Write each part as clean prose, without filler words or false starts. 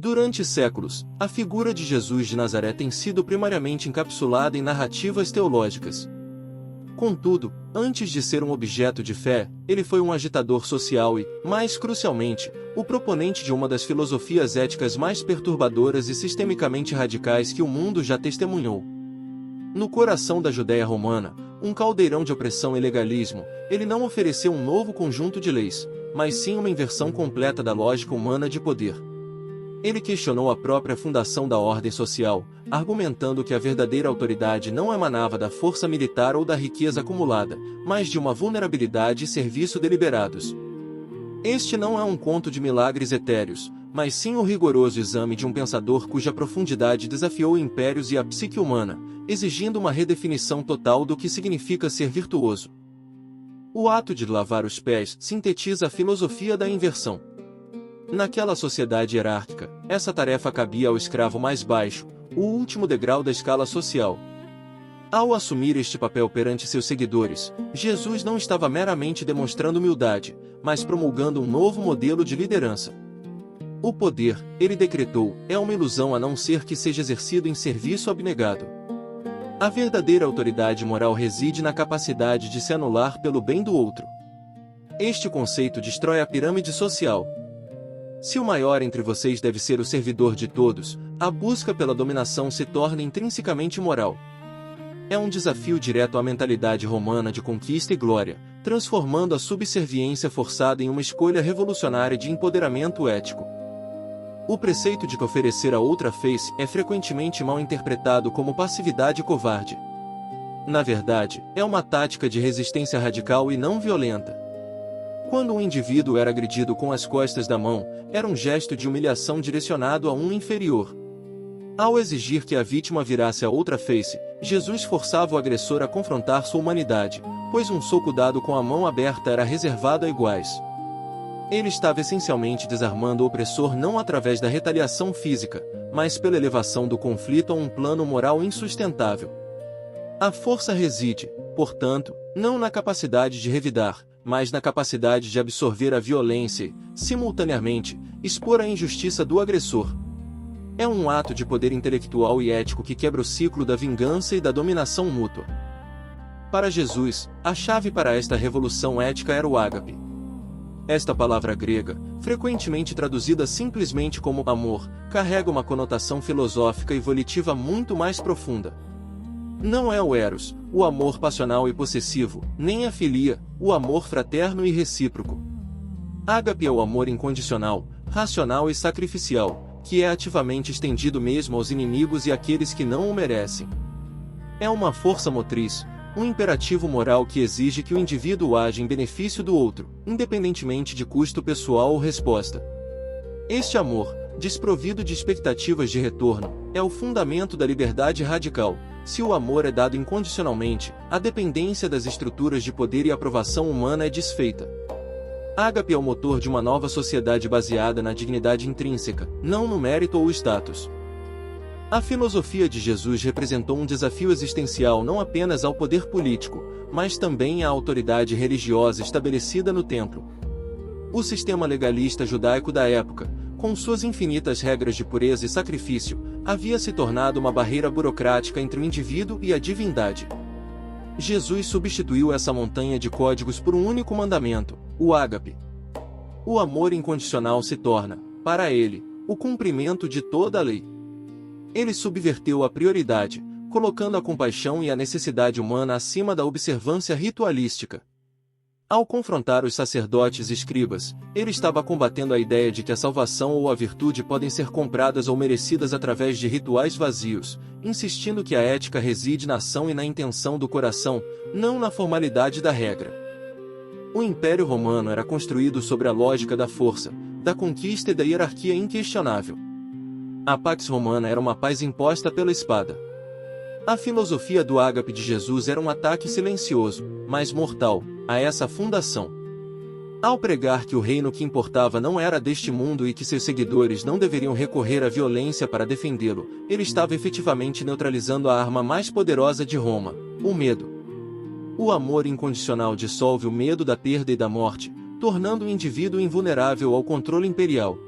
Durante séculos, a figura de Jesus de Nazaré tem sido primariamente encapsulada em narrativas teológicas. Contudo, antes de ser um objeto de fé, ele foi um agitador social e, mais crucialmente, o proponente de uma das filosofias éticas mais perturbadoras e sistemicamente radicais que o mundo já testemunhou. No coração da Judéia romana, um caldeirão de opressão e legalismo, ele não ofereceu um novo conjunto de leis, mas sim uma inversão completa da lógica humana de poder. Ele questionou a própria fundação da ordem social, argumentando que a verdadeira autoridade não emanava da força militar ou da riqueza acumulada, mas de uma vulnerabilidade e serviço deliberados. Este não é um conto de milagres etéreos, mas sim o rigoroso exame de um pensador cuja profundidade desafiou impérios e a psique humana, exigindo uma redefinição total do que significa ser virtuoso. O ato de lavar os pés sintetiza a filosofia da inversão. Naquela sociedade hierárquica, essa tarefa cabia ao escravo mais baixo, o último degrau da escala social. Ao assumir este papel perante seus seguidores, Jesus não estava meramente demonstrando humildade, mas promulgando um novo modelo de liderança. O poder, ele decretou, é uma ilusão a não ser que seja exercido em serviço abnegado. A verdadeira autoridade moral reside na capacidade de se anular pelo bem do outro. Este conceito destrói a pirâmide social. Se o maior entre vocês deve ser o servidor de todos, a busca pela dominação se torna intrinsecamente imoral. É um desafio direto à mentalidade romana de conquista e glória, transformando a subserviência forçada em uma escolha revolucionária de empoderamento ético. O preceito de que oferecer a outra face é frequentemente mal interpretado como passividade covarde. Na verdade, é uma tática de resistência radical e não violenta. Quando um indivíduo era agredido com as costas da mão, era um gesto de humilhação direcionado a um inferior. Ao exigir que a vítima virasse a outra face, Jesus forçava o agressor a confrontar sua humanidade, pois um soco dado com a mão aberta era reservado a iguais. Ele estava essencialmente desarmando o opressor não através da retaliação física, mas pela elevação do conflito a um plano moral insustentável. A força reside, portanto, não na capacidade de revidar, mas na capacidade de absorver a violência e, simultaneamente, expor a injustiça do agressor. É um ato de poder intelectual e ético que quebra o ciclo da vingança e da dominação mútua. Para Jesus, a chave para esta revolução ética era o ágape. Esta palavra grega, frequentemente traduzida simplesmente como amor, carrega uma conotação filosófica e volitiva muito mais profunda. Não é o eros, o amor passional e possessivo, nem a filia, o amor fraterno e recíproco. Ágape é o amor incondicional, racional e sacrificial, que é ativamente estendido mesmo aos inimigos e àqueles que não o merecem. É uma força motriz, um imperativo moral que exige que o indivíduo age em benefício do outro, independentemente de custo pessoal ou resposta. Este amor, desprovido de expectativas de retorno, é o fundamento da liberdade radical. Se o amor é dado incondicionalmente, a dependência das estruturas de poder e aprovação humana é desfeita. Ágape é o motor de uma nova sociedade baseada na dignidade intrínseca, não no mérito ou status. A filosofia de Jesus representou um desafio existencial não apenas ao poder político, mas também à autoridade religiosa estabelecida no templo. O sistema legalista judaico da época, com suas infinitas regras de pureza e sacrifício, havia se tornado uma barreira burocrática entre o indivíduo e a divindade. Jesus substituiu essa montanha de códigos por um único mandamento, o ágape. O amor incondicional se torna, para ele, o cumprimento de toda a lei. Ele subverteu a prioridade, colocando a compaixão e a necessidade humana acima da observância ritualística. Ao confrontar os sacerdotes e escribas, ele estava combatendo a ideia de que a salvação ou a virtude podem ser compradas ou merecidas através de rituais vazios, insistindo que a ética reside na ação e na intenção do coração, não na formalidade da regra. O Império Romano era construído sobre a lógica da força, da conquista e da hierarquia inquestionável. A Pax Romana era uma paz imposta pela espada. A filosofia do ágape de Jesus era um ataque silencioso, mas mortal, a essa fundação. Ao pregar que o reino que importava não era deste mundo e que seus seguidores não deveriam recorrer à violência para defendê-lo, ele estava efetivamente neutralizando a arma mais poderosa de Roma, o medo. O amor incondicional dissolve o medo da perda e da morte, tornando o indivíduo invulnerável ao controle imperial.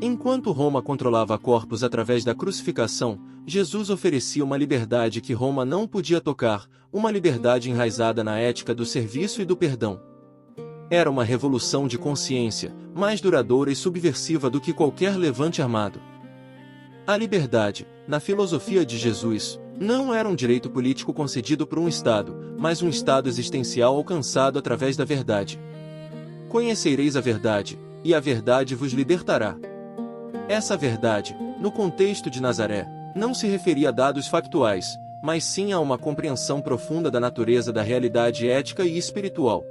Enquanto Roma controlava corpos através da crucificação, Jesus oferecia uma liberdade que Roma não podia tocar, uma liberdade enraizada na ética do serviço e do perdão. Era uma revolução de consciência, mais duradoura e subversiva do que qualquer levante armado. A liberdade, na filosofia de Jesus, não era um direito político concedido por um Estado, mas um estado existencial alcançado através da verdade. Conhecereis a verdade, e a verdade vos libertará. Essa verdade, no contexto de Nazaré, não se referia a dados factuais, mas sim a uma compreensão profunda da natureza da realidade ética e espiritual.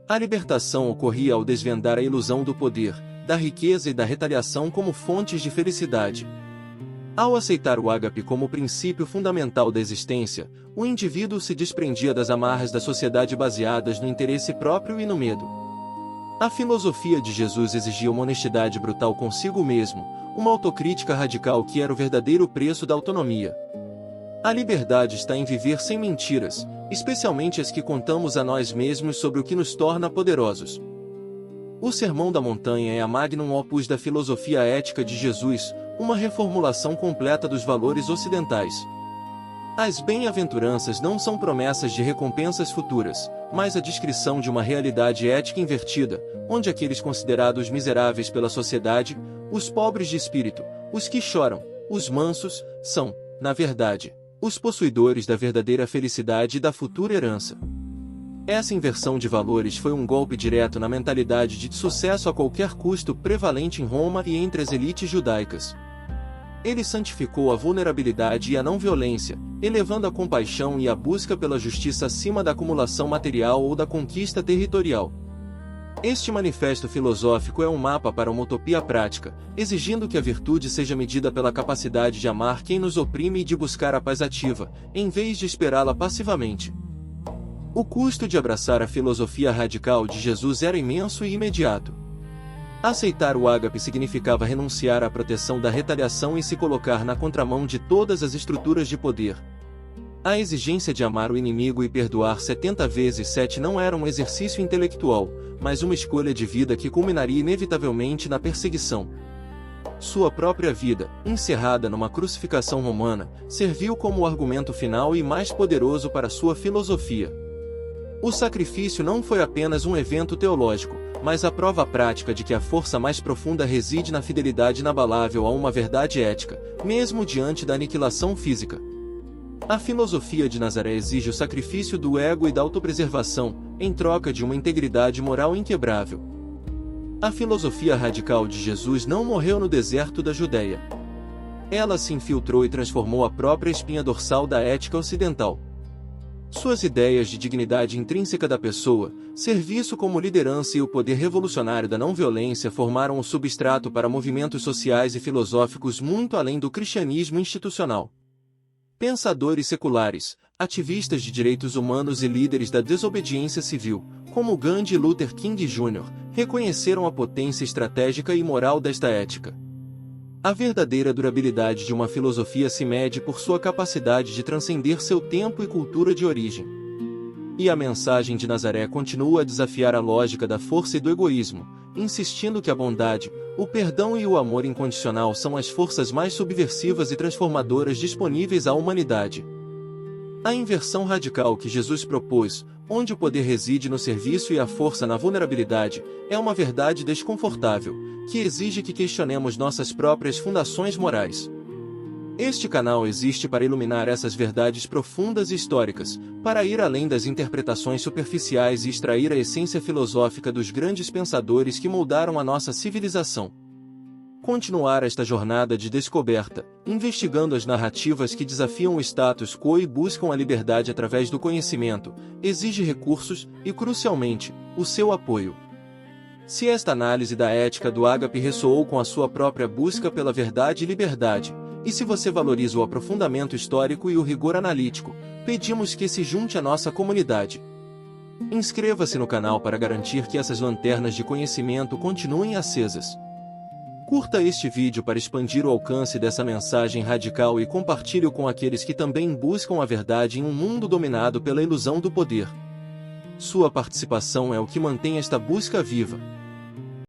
A libertação ocorria ao desvendar a ilusão do poder, da riqueza e da retaliação como fontes de felicidade. Ao aceitar o ágape como princípio fundamental da existência, o indivíduo se desprendia das amarras da sociedade baseadas no interesse próprio e no medo. A filosofia de Jesus exigia uma honestidade brutal consigo mesmo, uma autocrítica radical que era o verdadeiro preço da autonomia. A liberdade está em viver sem mentiras, especialmente as que contamos a nós mesmos sobre o que nos torna poderosos. O Sermão da Montanha é a magnum opus da filosofia ética de Jesus, uma reformulação completa dos valores ocidentais. As bem-aventuranças não são promessas de recompensas futuras, mas a descrição de uma realidade ética invertida, onde aqueles considerados miseráveis pela sociedade, os pobres de espírito, os que choram, os mansos, são, na verdade, os possuidores da verdadeira felicidade e da futura herança. Essa inversão de valores foi um golpe direto na mentalidade de sucesso a qualquer custo prevalente em Roma e entre as elites judaicas. Ele santificou a vulnerabilidade e a não-violência, elevando a compaixão e a busca pela justiça acima da acumulação material ou da conquista territorial. Este manifesto filosófico é um mapa para uma utopia prática, exigindo que a virtude seja medida pela capacidade de amar quem nos oprime e de buscar a paz ativa, em vez de esperá-la passivamente. O custo de abraçar a filosofia radical de Jesus era imenso e imediato. Aceitar o ágape significava renunciar à proteção da retaliação e se colocar na contramão de todas as estruturas de poder. A exigência de amar o inimigo e perdoar 70 vezes 7 não era um exercício intelectual, mas uma escolha de vida que culminaria inevitavelmente na perseguição. Sua própria vida, encerrada numa crucificação romana, serviu como o argumento final e mais poderoso para sua filosofia. O sacrifício não foi apenas um evento teológico, mas a prova prática de que a força mais profunda reside na fidelidade inabalável a uma verdade ética, mesmo diante da aniquilação física. A filosofia de Nazaré exige o sacrifício do ego e da autopreservação, em troca de uma integridade moral inquebrável. A filosofia radical de Jesus não morreu no deserto da Judéia. Ela se infiltrou e transformou a própria espinha dorsal da ética ocidental. Suas ideias de dignidade intrínseca da pessoa, serviço como liderança e o poder revolucionário da não-violência formaram o substrato para movimentos sociais e filosóficos muito além do cristianismo institucional. Pensadores seculares, ativistas de direitos humanos e líderes da desobediência civil, como Gandhi e Luther King Jr., reconheceram a potência estratégica e moral desta ética. A verdadeira durabilidade de uma filosofia se mede por sua capacidade de transcender seu tempo e cultura de origem. E a mensagem de Nazaré continua a desafiar a lógica da força e do egoísmo, insistindo que a bondade, o perdão e o amor incondicional são as forças mais subversivas e transformadoras disponíveis à humanidade. A inversão radical que Jesus propôs, onde o poder reside no serviço e a força na vulnerabilidade, é uma verdade desconfortável, que exige que questionemos nossas próprias fundações morais. Este canal existe para iluminar essas verdades profundas e históricas, para ir além das interpretações superficiais e extrair a essência filosófica dos grandes pensadores que moldaram a nossa civilização. Continuar esta jornada de descoberta, investigando as narrativas que desafiam o status quo e buscam a liberdade através do conhecimento, exige recursos e, crucialmente, o seu apoio. Se esta análise da ética do ágape ressoou com a sua própria busca pela verdade e liberdade, e se você valoriza o aprofundamento histórico e o rigor analítico, pedimos que se junte à nossa comunidade. Inscreva-se no canal para garantir que essas lanternas de conhecimento continuem acesas. Curta este vídeo para expandir o alcance dessa mensagem radical e compartilhe-o com aqueles que também buscam a verdade em um mundo dominado pela ilusão do poder. Sua participação é o que mantém esta busca viva.